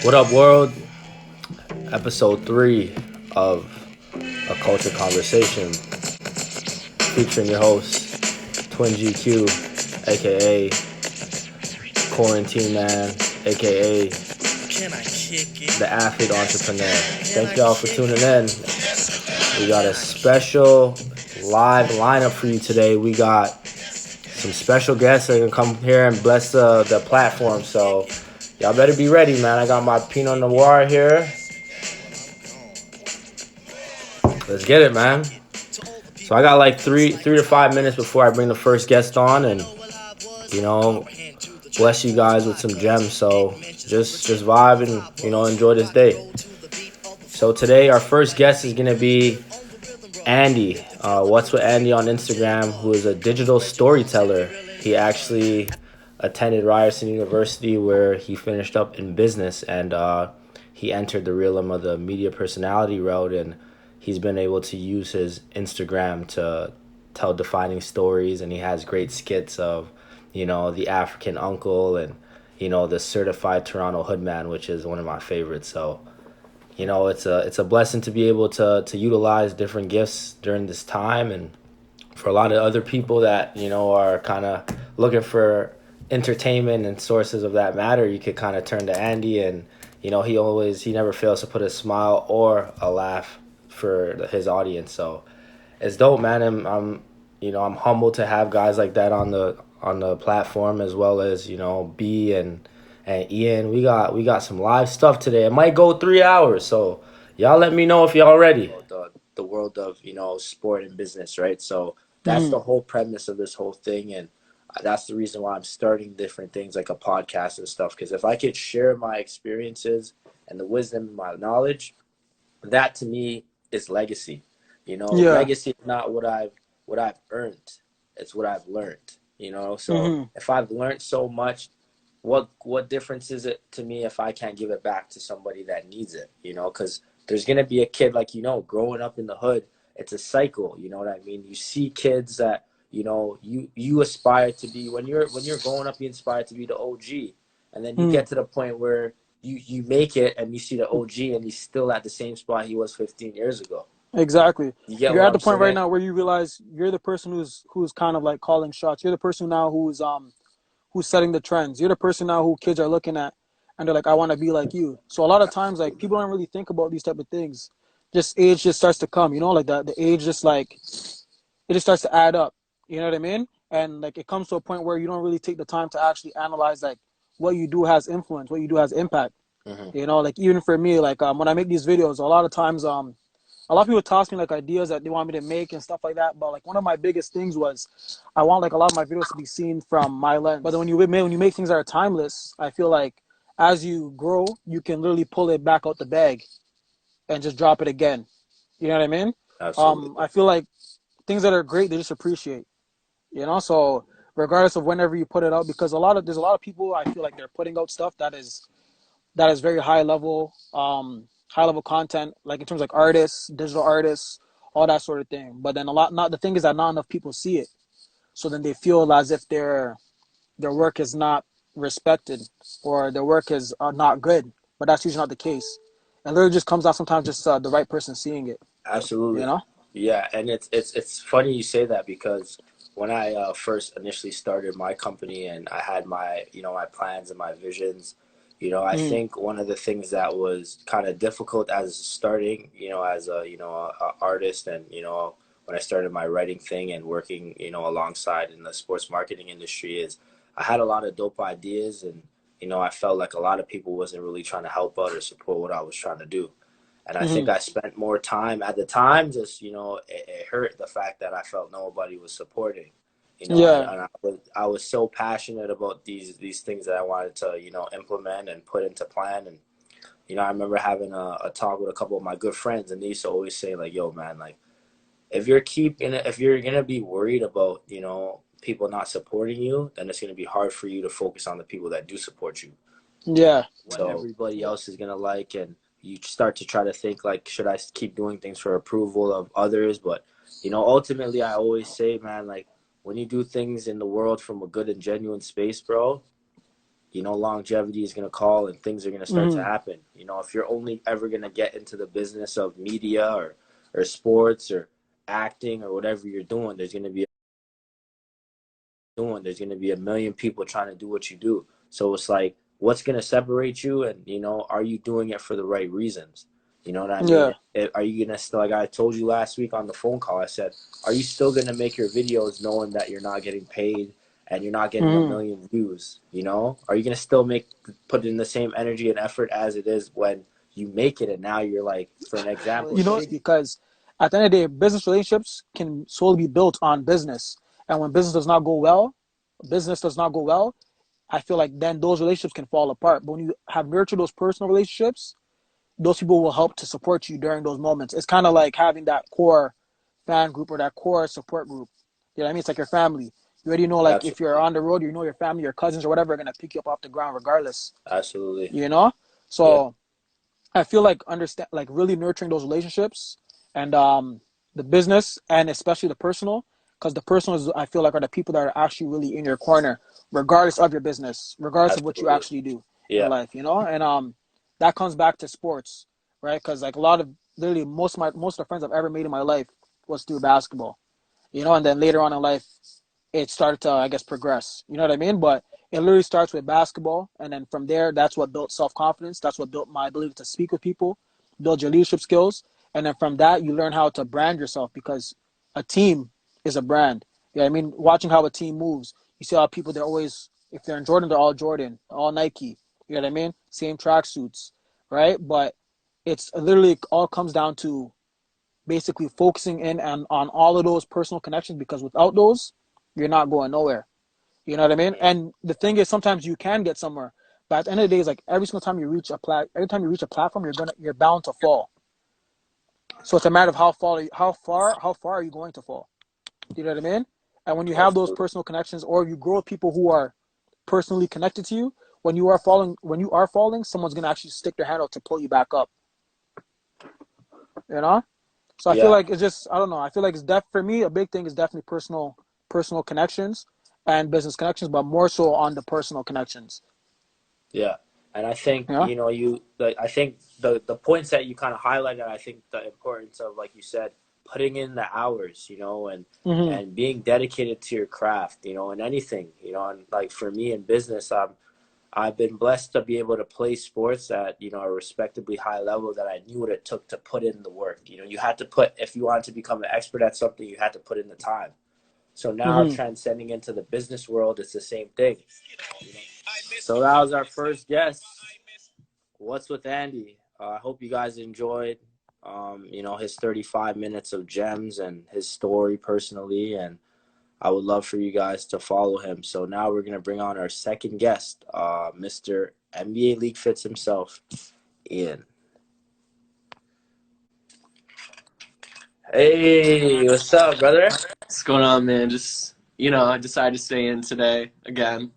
What up, world? Episode 3 of A Culture Conversation featuring your host, Twin GQ, aka Quarantine Man, aka the athlete entrepreneur. Thank y'all for tuning in. We got a special live lineup for you today. We got some special guests that can come here and bless the platform. So y'all better be ready, man. I got my Pinot Noir here. Let's get it, man. So I got like three to 5 minutes before I bring the first guest on, and you know, bless you guys with some gems. So just vibe and enjoy this day. So today our first guest is gonna be Andy. What's with Andy on Instagram? Who is a digital storyteller. He actually attended Ryerson University where he finished up in business, and he entered the realm of the media personality route, and he's been able to use his Instagram to tell defining stories, and he has great skits of the African uncle and the certified Toronto hoodman, which is one of my favorites. So it's a blessing to be able to utilize different gifts during this time, and for a lot of other people that are kind of looking for entertainment and sources of that matter, you could kind of turn to Andy, and he never fails to put a smile or a laugh for his audience. So it's dope, man. I'm humbled to have guys like that on the platform, as well as B and Ian. We got some live stuff today. It might go 3 hours, so y'all let me know if y'all ready. The world of sport and business, right? So that's the whole premise of this whole thing, and that's the reason why I'm starting different things like a podcast and stuff. Because if I could share my experiences and the wisdom and my knowledge, that to me is legacy. Legacy is not what I've earned; it's what I've learned. So if I've learned so much, what difference is it to me if I can't give it back to somebody that needs it? Because there's gonna be a kid, like growing up in the hood. It's a cycle. You know what I mean? You see kids that you aspire to be when you're growing up. You aspire to be the OG, and then you get to the point where you make it and you see the OG and he's still at the same spot he was 15 years ago. Exactly. You get You're what at I'm the point right saying? now where you realize you're the person who's kind of like calling shots. You're the person now who's setting the trends. You're the person now who kids are looking at and they're like, I want to be like you. So a lot of times, like, people don't really think about these type of things. Just age just starts to come, like that. The age just like it just starts to add up. You know what I mean? And like it comes to a point where you don't really take the time to actually analyze like what you do has influence, what you do has impact. Like even for me, like when I make these videos, a lot of times a lot of people toss me like ideas that they want me to make and stuff like that. But like one of my biggest things was I want like a lot of my videos to be seen from my lens. But then when you make things that are timeless, I feel like as you grow, you can literally pull it back out the bag and just drop it again. You know what I mean? Absolutely. I feel like things that are great, they just appreciate. So regardless of whenever you put it out, because there's a lot of people I feel like they're putting out stuff that is very high level content, like in terms of like artists, digital artists, all that sort of thing. But then not the thing is that not enough people see it, so then they feel as if their work is not respected or their work is not good. But that's usually not the case. And literally just comes out sometimes just the right person seeing it. You Absolutely. know? Yeah, and it's funny you say that, because when I first initially started my company and I had my my plans and my visions, I Mm, think one of the things that was kind of difficult as starting, as a artist, and when I started my writing thing and working alongside in the sports marketing industry, is I had a lot of dope ideas, and I felt like a lot of people wasn't really trying to help out or support what I was trying to do. And I think mm-hmm. I spent more time at the time, just, it hurt the fact that I felt nobody was supporting, Yeah. and I was so passionate about these things that I wanted to, implement and put into plan. And, I remember having a talk with a couple of my good friends, and they used to always say like, yo, man, like if you're going to be worried about, people not supporting you, then it's going to be hard for you to focus on the people that do support you. Yeah. What everybody else is gonna like, and you start to try to think like, should I keep doing things for approval of others? But ultimately, I always say, man, like when you do things in the world from a good and genuine space, bro, longevity is going to call and things are going to start to Mm-hmm. happen. If you're only ever going to get into the business of media or sports or acting or whatever you're doing, there's going to be a million people trying to do what you do. So it's like, what's going to separate you? And, are you doing it for the right reasons? You know what I mean? Yeah. Are you going to still, like I told you last week on the phone call, I said, are you still going to make your videos knowing that you're not getting paid and you're not getting a Mm-hmm. million views? Are you going to still put in the same energy and effort as it is when you make it? And now you're like, for an example, Because at the end of the day, business relationships can solely be built on business. And when business does not go well, I feel like then those relationships can fall apart. But when you have nurtured those personal relationships, those people will help to support you during those moments. It's kind of like having that core fan group or that core support group. You know what I mean? It's like your family. You already know, like, if you're absolutely, on the road, your family, your cousins, or whatever are going to pick you up off the ground regardless. absolutely, You know? yeah, So I feel like really nurturing those relationships and the business and especially the personal, because the personal is, I feel like, are the people that are actually really in your corner, regardless of your business, regardless of what you absolutely, actually do in yeah, life, and that comes back to sports, right? Because like a lot of literally most of the friends I've ever made in my life was through basketball, and then later on in life, it started to, I guess, progress. You know what I mean? But it literally starts with basketball, and then from there, that's what built self confidence. That's what built my ability to speak with people, build your leadership skills, and then from that, you learn how to brand yourself because a team is a brand. You know what I mean? Watching how a team moves, you see how people they're always, if they're in Jordan, they're all Jordan, all Nike. You know what I mean? Same tracksuits, right? But it's literally all comes down to basically focusing in on all of those personal connections because without those, you're not going nowhere. You know what I mean? And the thing is, sometimes you can get somewhere, but at the end of the day, it's like every single time you reach every time you reach a platform, you're bound to fall. So it's a matter of how far are you going to fall? You know what I mean? And when you have those absolutely. personal connections, or you grow with people who are personally connected to you, when you are falling, someone's gonna actually stick their hand out to pull you back up. You know? So I feel Yeah, like it's just, I don't know. I feel like for me, a big thing is definitely personal connections and business connections, but more so on the personal connections. yeah. And I think, Yeah. I think the points that you kind of highlighted, I think the importance of, like you said, putting in the hours, Mm-hmm. and being dedicated to your craft, and anything, and like for me in business, I've been blessed to be able to play sports at, a respectably high level that I knew what it took to put in the work. You had to if you wanted to become an expert at something, you had to put in the time. So now Mm-hmm. transcending into the business world, it's the same thing. You know? So that was our first guest. What's with Andy? I hope you guys enjoyed, his 35 minutes of gems and his story personally. And I would love for you guys to follow him. So now we're going to bring on our second guest, Mr. NBA League Fits himself, Ian. Hey, what's up, brother? What's going on, man? Just, I decided to stay in today again.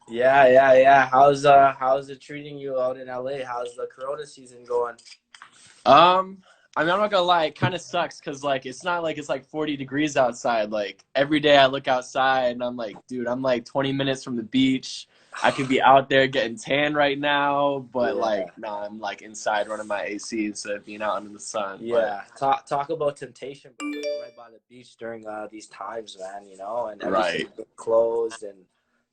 Yeah, yeah, yeah. How's it treating you out in LA? How's the Corona season going? Um, I'm not gonna lie, it kind of sucks because it's not like it's like 40 degrees outside. Like every day I look outside and I'm like, dude, I'm like 20 minutes from the beach. I could be out there getting tan right now, but Yeah, nah, I'm like inside running my AC instead of being out in the sun. But yeah. Talk about temptation, bro. Living right by the beach during these times, man. And everything right. being closed and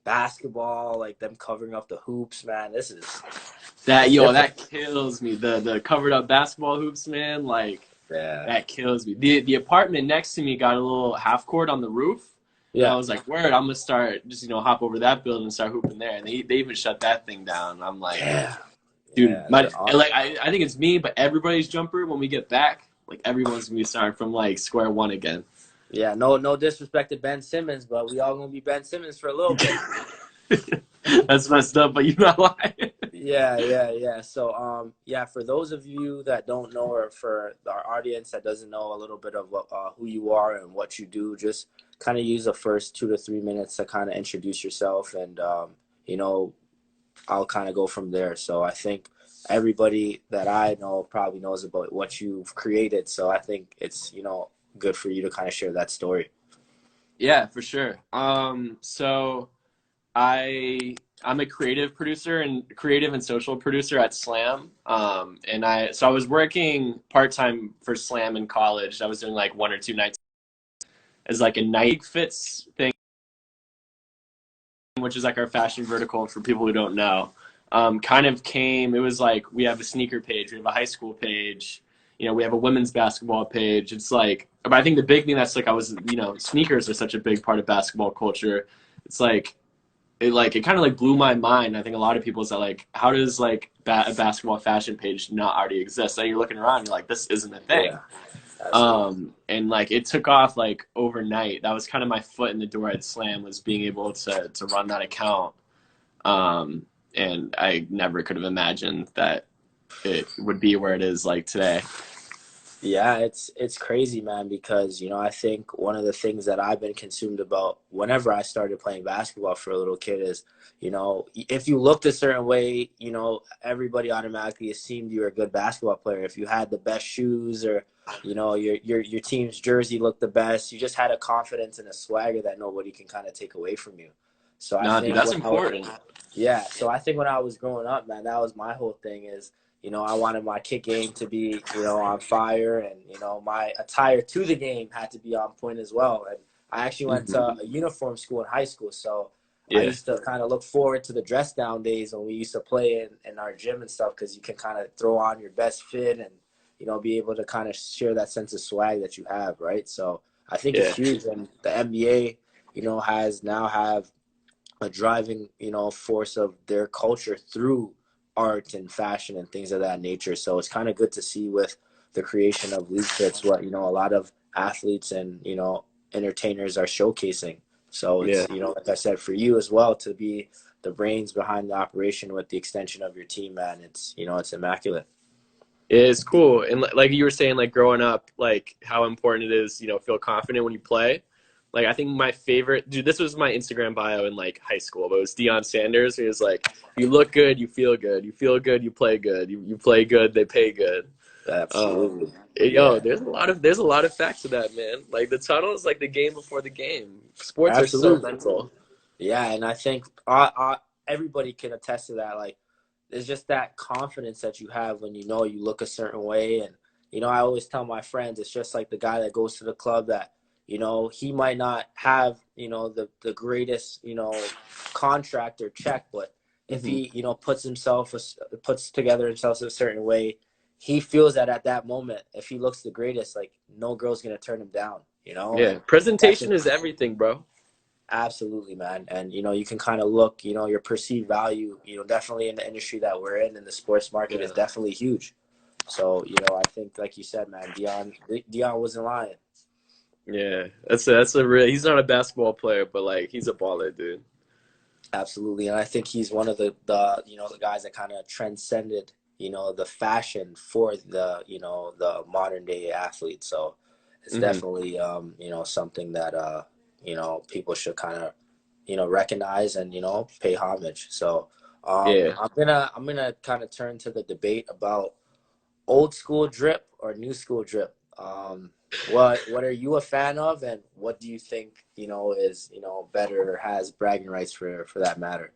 basketball, like them covering up the hoops, man. It's different. That kills me. The covered up basketball hoops, man, Yeah, that kills me. The apartment next to me got a little half court on the roof. And I yeah, was like, word, I'm gonna start just, hop over that building and start hooping there. And they even shut that thing down. I'm like, yeah, dude, yeah. They're on. I think it's me, but everybody's jumper when we get back, like everyone's gonna be starting from like square one again. Yeah, no disrespect to Ben Simmons, but we all gonna be Ben Simmons for a little bit. That's messed up, but you're not lying. Yeah, yeah, yeah. So, yeah, for those of you that don't know, or for our audience that doesn't know a little bit of who you are and what you do, just kind of use the first 2 to 3 minutes to kind of introduce yourself, and you know, I'll kind of go from there. So, I think everybody that I know probably knows about what you've created. So, I think it's good for you to kind of share that story. Yeah, for sure. So I'm a creative and social producer at Slam. So I was working part-time for Slam in college. I was doing like 1 or 2 nights as like a night fits thing, which is like our fashion vertical for people who don't know. It was like we have a sneaker page, we have a high school page, we have a women's basketball page. It's like, but I think the big thing that's like, sneakers are such a big part of basketball culture. It's like, it kind of like blew my mind. I think a lot of people is that like, how does like a basketball fashion page not already exist? So you're looking around, you're like, this isn't a thing. Yeah, absolutely. And like it took off like overnight. That was kind of my foot in the door at Slam, was being able to run that account. And I never could have imagined that it would be where it is like today. Yeah, it's crazy, man, because I think one of the things that I've been consumed about whenever I started playing basketball for a little kid is, if you looked a certain way, everybody automatically assumed you were a good basketball player. If you had the best shoes, or your team's jersey looked the best, you just had a confidence and a swagger that nobody can kind of take away from you. So I Nah, dude, think that's important. yeah, so I think when I was growing up, man, that was my whole thing is, I wanted my kick game to be, on fire, and, my attire to the game had to be on point as well. And I actually went to a uniform school in high school, so I Yeah. used to kind of look forward to the dress down days when we used to play in our gym and stuff, because you can kind of throw on your best fit and, be able to kind of share that sense of swag that you have, right? So I think it's Yeah. huge, and the NBA, has now have a driving, force of their culture through art and fashion and things of that nature. So it's kind of good to see with the creation of League Fits what, a lot of athletes and, entertainers are showcasing. So Yeah. it's, like I said, for you as well to be the brains behind the operation with the extension of your team, man, it's immaculate. It's cool. And like you were saying, like growing up, like how important it is, feel confident when you play. Like I think my favorite, dude, this was my Instagram bio in like high school, but it was Deion Sanders. He was like, you look good, you feel good. You feel good, you play good. You play good, they pay good. Absolutely. Yo, Yeah, there's a lot of facts to that, man. Like the tunnel is like the game before the game. Sports are so absolutely. mental. Yeah, and I think everybody can attest to that. Like, there's just that confidence that you have when you look a certain way. And, I always tell my friends, it's just like the guy that goes to the club that, he might not have, the greatest, contract or check, but if Hmm. he, puts together himself a certain way, he feels that at that moment, if he looks the greatest, like, no girl's going to turn him down, Yeah, and that's presentation is everything, bro. absolutely, man. And, you can kind of look, your perceived value, definitely in the industry that we're in the sports market is Yeah. definitely huge. So, I think, like you said, man, Dion wasn't lying. Yeah, that's a real. He's not a basketball player, but like he's a baller, dude. Absolutely. And I think he's one of the guys that kind of transcended, the fashion for the modern day athlete. So it's Hmm. definitely, something that, people should kind of, recognize and, pay homage. So Yeah. I'm gonna kind of turn to the debate about old school drip or new school drip. What are you a fan of, and what do you think is better or has bragging rights for that matter?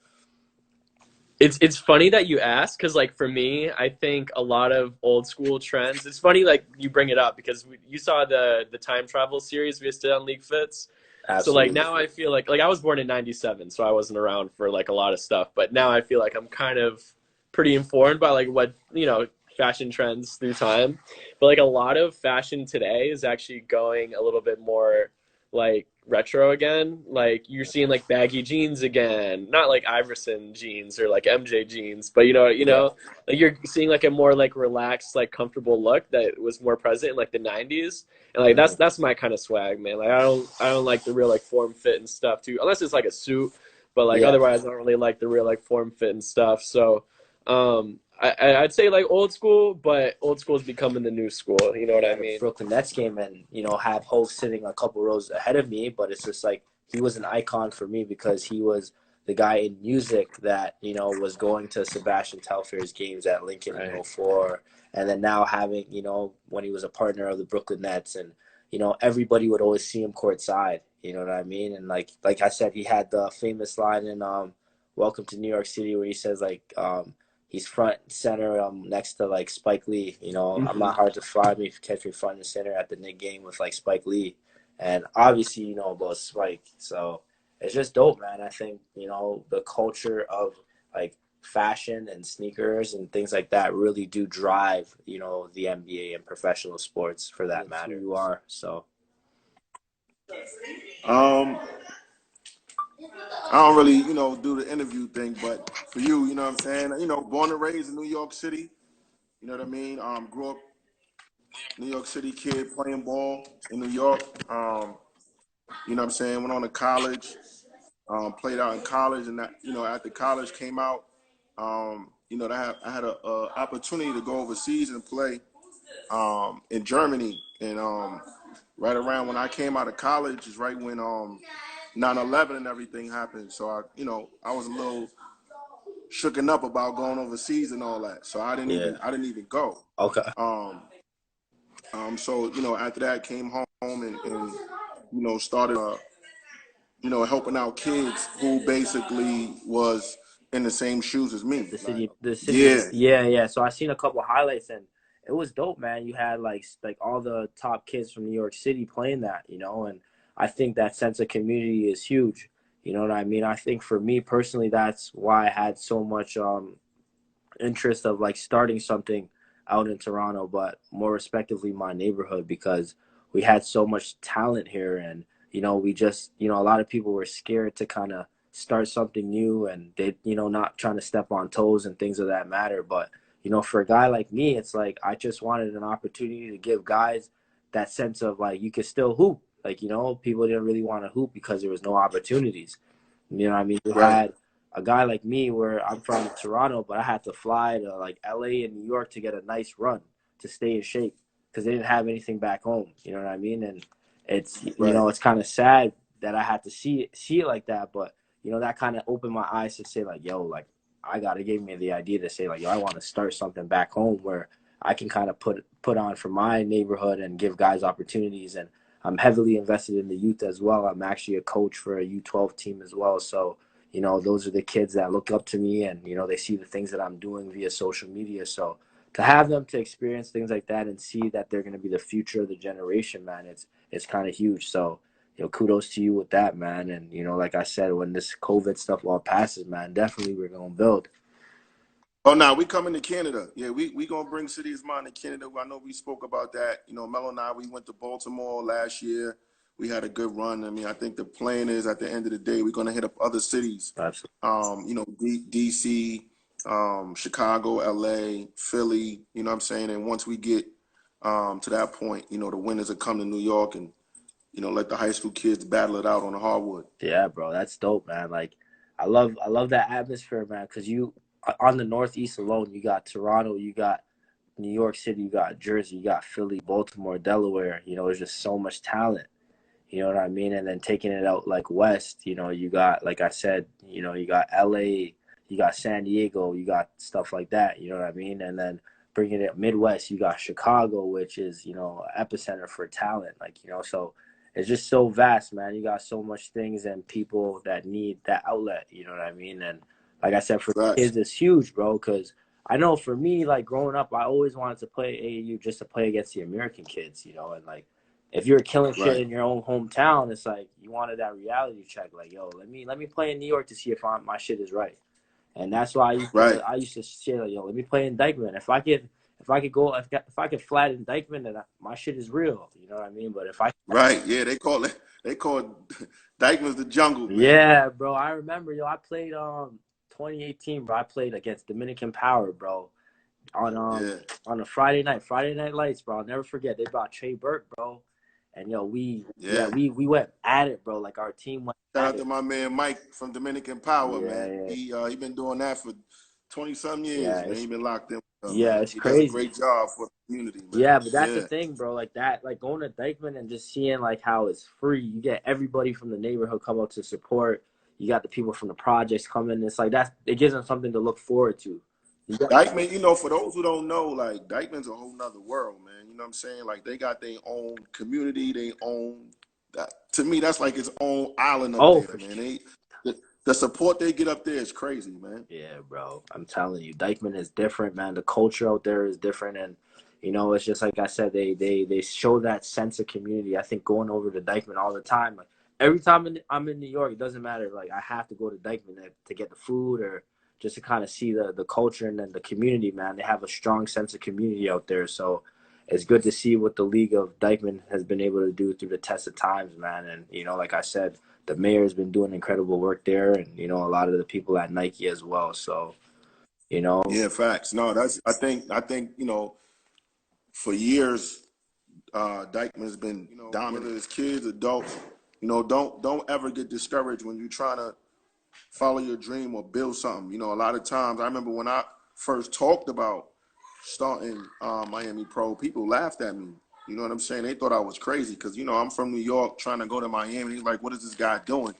It's funny that you ask because like for me, I think a lot of old school trends. It's funny like you bring it up because you saw the time travel series we just did on League Fits. So like Absolutely. now I feel like I was born in '97, so I wasn't around for like a lot of stuff. But now I feel like I'm kind of pretty informed by like what fashion trends through time. But like a lot of fashion today is actually going a little bit more like retro again. Like you're seeing like baggy jeans again, not like Iverson jeans or like MJ jeans, but Yeah. like you're seeing like a more like relaxed, like comfortable look that was more present in like the '90s. And like Mhm. that's my kind of swag, man. Like I don't like the real like form fit and stuff too, unless it's like a suit. But like Yeah. otherwise, I don't really like the real like form fit and stuff. So I'd say like old school, but old school is becoming the new school. You know what I Yeah, the mean? Brooklyn Nets game, and have Hove sitting a couple rows ahead of me, but it's just like he was an icon for me because he was the guy in music that was going to Sebastian Telfair's games at Lincoln in Right. '04, and then now having when he was a partner of the Brooklyn Nets, and everybody would always see him courtside, You know what I mean? And like I said, he had the famous line in Welcome to New York City where he says like he's front and center next to like Spike Lee. You know, I'm not hard to find me if you catch me front and center at the Knick game with like Spike Lee. And obviously you know about Spike. So it's just dope, man. I think, you know, the culture of like fashion and sneakers and things like that really do drive, you know, the NBA and professional sports for that matter. Who you are. So I don't really, you know, do the interview thing, but for you, you know what I'm saying? You know, born and raised in New York City, you know what I mean? Grew up New York City kid playing ball in New York. You know what I'm saying? Went on to college, played out in college, and that, you know, after college came out, you know, I had a opportunity to go overseas and play in Germany, and right around when I came out of college is right when 9/11 and everything happened. So I, you know, I was a little shooken up about going overseas and all that. So I didn't even go. okay. So you know, after that, came home and you know, started you know, helping out kids who basically was in the same shoes as me. The city. Yeah. So I seen a couple highlights and it was dope, man. You had like all the top kids from New York City playing that, you know, and I think that sense of community is huge. You know what I mean? I think for me personally, that's why I had so much interest of like starting something out in Toronto, but more respectively my neighborhood, because we had so much talent here. And you know, we just, you know, a lot of people were scared to kind of start something new, and they, you know, not trying to step on toes and things of that matter. But you know, for a guy like me, it's like I just wanted an opportunity to give guys that sense of like you could still hoop. Like, you know, people didn't really want to hoop because there was no opportunities. You know what I mean? You had a guy like me where I'm from Toronto, but I had to fly to like LA and New York to get a nice run to stay in shape because they didn't have anything back home. You know what I mean? And it's, you know, it's kind of sad that I had to see it like that. But, you know, that kind of opened my eyes to say like, yo, like I got to give me the idea to say like, yo, I want to start something back home where I can kind of put on for my neighborhood and give guys opportunities. And I'm heavily invested in the youth as well. I'm actually a coach for a U12 team as well. So, you know, those are the kids that look up to me and, you know, they see the things that I'm doing via social media. So to have them to experience things like that and see that they're going to be the future of the generation, man, it's kind of huge. So, you know, kudos to you with that, man. And, you know, like I said, when this COVID stuff all passes, man, definitely we're going to build. Oh, now we coming to Canada. Yeah, we gonna bring City of Mine to Canada. I know we spoke about that. You know, Melo and I, we went to Baltimore last year. We had a good run. I mean, I think the plan is at the end of the day, we're gonna hit up other cities. Absolutely. You know, DC, Chicago, LA, Philly. You know what I'm saying? And once we get to that point, you know, the winners will come to New York and, you know, let the high school kids battle it out on the hardwood. Yeah, bro, that's dope, man. Like, I love that atmosphere, man. Because you on the Northeast alone, you got Toronto, you got New York City, you got Jersey, you got Philly, Baltimore, Delaware. You know, there's just so much talent. You know what I mean? And then taking it out like West, you know, you got, like I said, you know, you got LA, you got San Diego, you got stuff like that. You know what I mean? And then bringing it Midwest, you got Chicago, which is, you know, epicenter for talent. Like, you know, so it's just so vast, man. You got so much things and people that need that outlet. You know what I mean? And like I said, for kids, it's huge, bro, because I know for me, like growing up, I always wanted to play AAU just to play against the American kids, you know, and like if you're killing shit in your own hometown, it's like you wanted that reality check. Like, yo, let me play in New York to see if my shit is right. And that's why I used to say like, yo, let me play in Dykeman. If I could flat in Dykeman, then my shit is real. You know what I mean? But if I they call Dykeman's the jungle, man. Yeah, bro. I remember, yo, I played 2018, bro. I played against Dominican Power, bro. On a Friday night lights, bro. I'll never forget. They brought Trey Burke, bro. And yo, we went at it, bro. Like our team went. Shout out to my man Mike from Dominican Power, man. Yeah. He been doing that for 20-some years, man. He been locked in. It's he crazy. Does a great job for the community, man. Yeah, but that's the thing, bro. Like that, like going to Dykeman and just seeing like how it's free. You get everybody from the neighborhood come up to support. You got the people from the projects coming. It's like it gives them something to look forward to. Dykeman, you know, for those who don't know, like Dykeman's a whole nother world, man. You know what I'm saying? Like they got their own community, their own to me, that's like its own island up Oh, there, man. The support they get up there is crazy, man. yeah, bro. I'm telling you, Dykeman is different, man. The culture out there is different, and it's just like I said, they show that sense of community. I think going over to Dykeman all the time, like every time I'm in New York, it doesn't matter. Like I have to go to Dykeman to get the food or just to kind of see the culture and then the community, man. They have a strong sense of community out there, so it's good to see what the League of Dykeman has been able to do through the test of times, man. And like I said, the mayor's been doing incredible work there, and a lot of the people at Nike as well. So, Yeah, facts. No, I think for years, Dykeman's been dominant as kids, adults. Don't ever get discouraged when you're trying to follow your dream or build something. A lot of times, I remember when I first talked about starting Miami Pro, people laughed at me. You know what I'm saying? They thought I was crazy because, I'm from New York trying to go to Miami. He's like, what is this guy doing?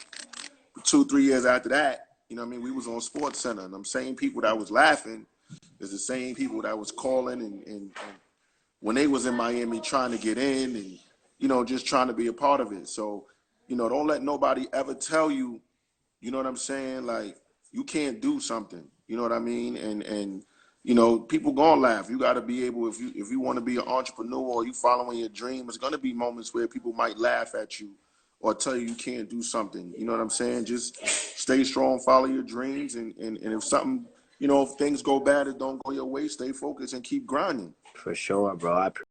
2-3 years after that, we was on Sports Center. And them same people that was laughing is the same people that was calling and when they was in Miami trying to get in and, just trying to be a part of it. So, don't let nobody ever tell you, you know what I'm saying? Like, you can't do something, you know what I mean? And people gonna laugh. You gotta be able, if you want to be an entrepreneur or you following your dream, it's gonna be moments where people might laugh at you or tell you can't do something. You know what I'm saying? Just stay strong, follow your dreams, and if something, if things go bad, it don't go your way, stay focused and keep grinding. for sure, bro.